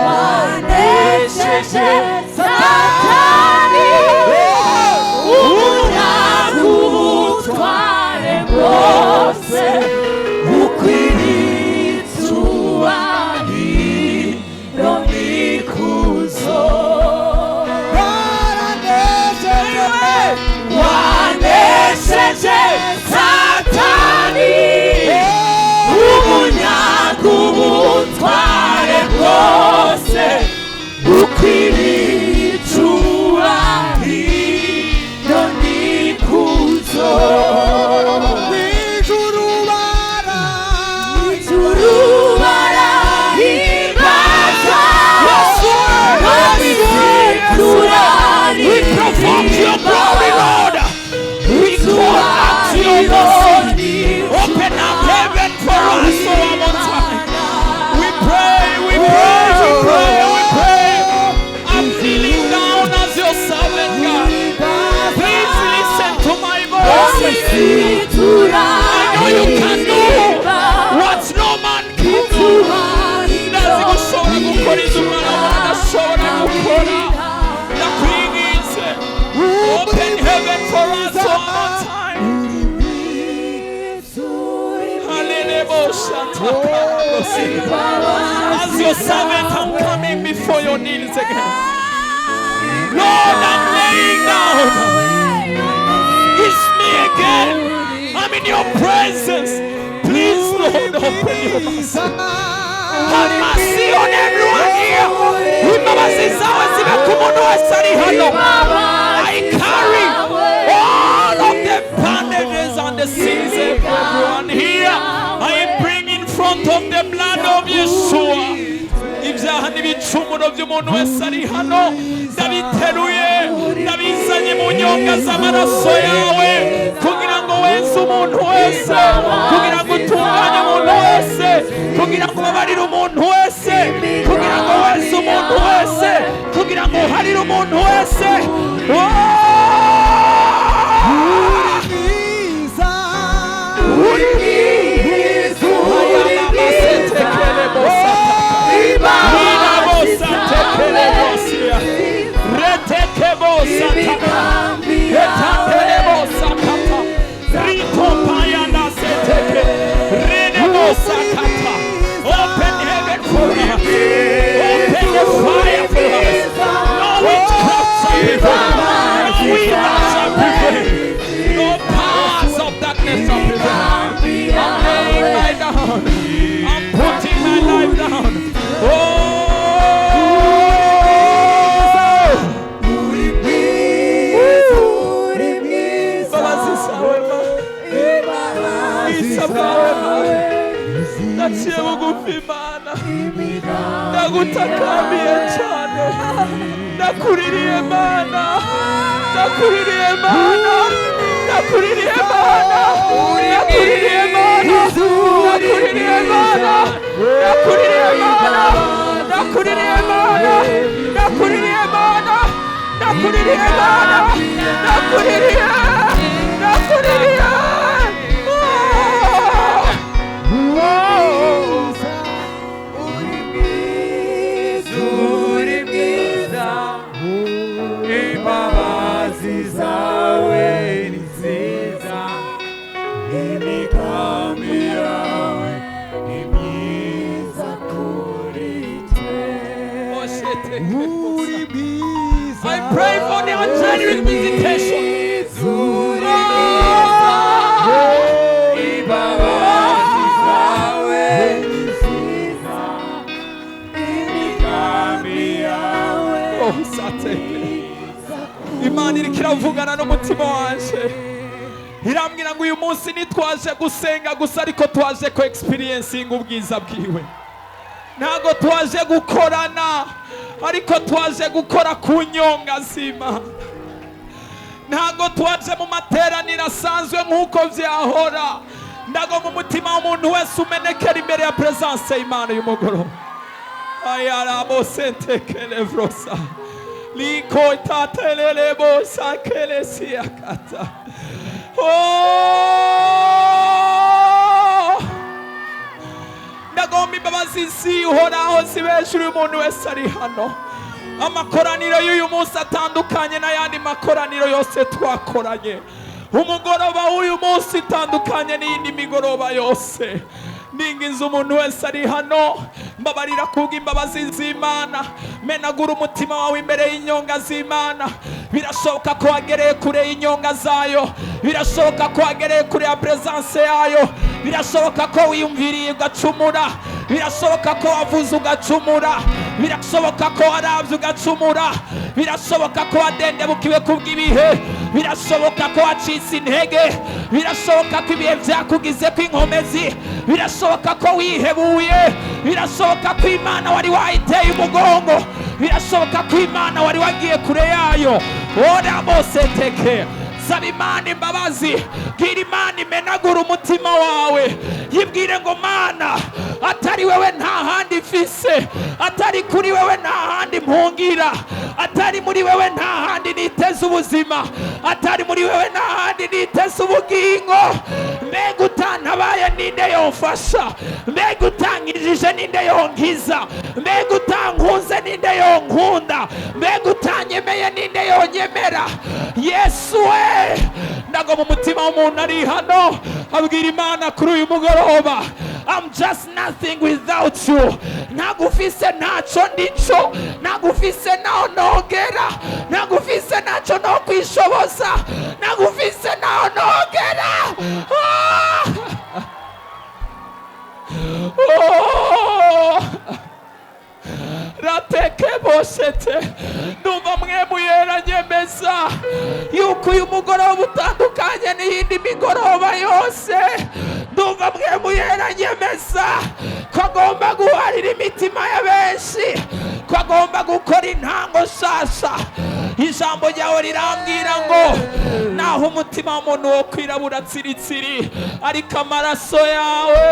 wanesheje Satani ubutware bwose ukwiriye icyubahiro n'ikuzo wanesheje Satani ubutware bwose ukwiriye icyubahiro n'ikuzo ijuru barahimbaza we provoke your glory, Lord. We call out to your mercy. Open up heaven for us one more time. We pray. I'm feeling down as your servant, God. Please listen to my voice. I know you can do what no man can do. Ndazigushobora gukora ibyo umwana adashobora gukora. Ndakwinginze. Open heaven for us one more time. As your servant, I'm coming before your knees again. Lord, I'm laying down. It's me again. I'm in your presence. Please, Lord, open your mercy. Have mercy on everyone here. I carry all of the bandages and the sins of everyone here. I bring in front of the blood of Yeshua. Ibyaha n'ibicumuro by'umuntu wese ari hano ndabiteruye ndabizanye mu nyonga z'amaraso yawe kugira ngo wese umuntu wese kugira ngo utunganye umuntu wese kugira ngo ubabarire umuntu wese kugira ngo wese umuntu wese kugira ngo uharire umuntu wese Open heaven for us. Open the fire for us. No witchcraft shall prevail. No weakness shall prevail. No powers of darkness shall prevail. I'm laying my down. I'm putting my life down. Naciye bugufi Imana ndagutakamiye cyane ndakuririye Imana ndakuririye Imana ndakuririye Imana ndakuririye Imana ndakuririye Imana ndakuririye Imana ndakuririye Imana ndakuririye Imana ndakuririye Imana ndakuririye I pray for the angelic visitation. Imana iri kiravugana n'umutima wanje irambwira ngo uyu munsi nitwaje gusenga gusa ariko twaje ko experiencing ubwiza bwiwe ntago twaje gukorana ariko twaje gukora ku nyonga zima ntago twaje mu materaniro asanzwe nk'uko vyahora ndago mu mutima w'umuntu wese umenekera imbere ya presence y'Imana y'umugoroba ayarabo sente kelevrosa liko tatelelebo sakelesia kata ndagomba imbabazi zihoraho zibe hejuru y'umuntu wese ari hano. Amakoraniro y'uyu munsi atandukanye n'ayandi makoraniro yose twakoranye. Umugoroba w'uyu munsi utandukanye n'iyindi migoroba yose. Ninginze umuntu wese ari hano, mbabarira kubw'imbabazi z'Imana, menagura umutima wawe imbere y'inyonga z'Imana. Birashoboka ko wagereye kure y'inyonga zayo, birashoboka ko wagereye kure ya presence yayo, birashoboka ko wiyumviriye ugacumura, birashoboka ko wavuze ugacumura, birashoboka ko waravye ugacumura, birashoboka ko wadendebukiwe kubw'ibihe, birashoboka ko wacitse intege, birashoboka ko ibihe vyakugize ko inkomezi, birashoboka ko wihebuye, birashoboka ko Imana wari wayiteye umugongo, birashoboka ko Imana wari wagiye kure yayo. Ora moseteke, saba Imana imbabazi, bwira Imana imenagura umutima wawe, yibwire ngo Mana, atari wewe nta handi mfise, atari kuri wewe nta handi mpungira, atari muri wewe nta handi niteze ubuzima, atari muri wewe nta handi niteze ubugingo. Mbega utantabaye ninde yomfasha, mbega utankijije ninde yonkiza, mbega utankunze ninde yonkunda, mbega utanyemeye ninde yonyemera. Yesu we, ndago mu mutima w'umuntu ari hano abwira Imana kuri uyu mugoroba, I'm just nothing without you. Nagufise naco ndico, nagufise naho nogera, nagufise naco no kwishoboza, nagufise naho nogera. Rateke boshete, ndumva mwemu yera nyemeza yuko uyu mugoroba utandukanye n'iyindi migoroba yose. Ndumva mwemu yera nyemeza ko agomba guharira imitima ya benshi, ko agomba gukora intango nshasha. Ijambo ryawe rirambwira ngo naho umutima w'umuntu wo kwirabura tsiritsiri, ariko amaraso yawe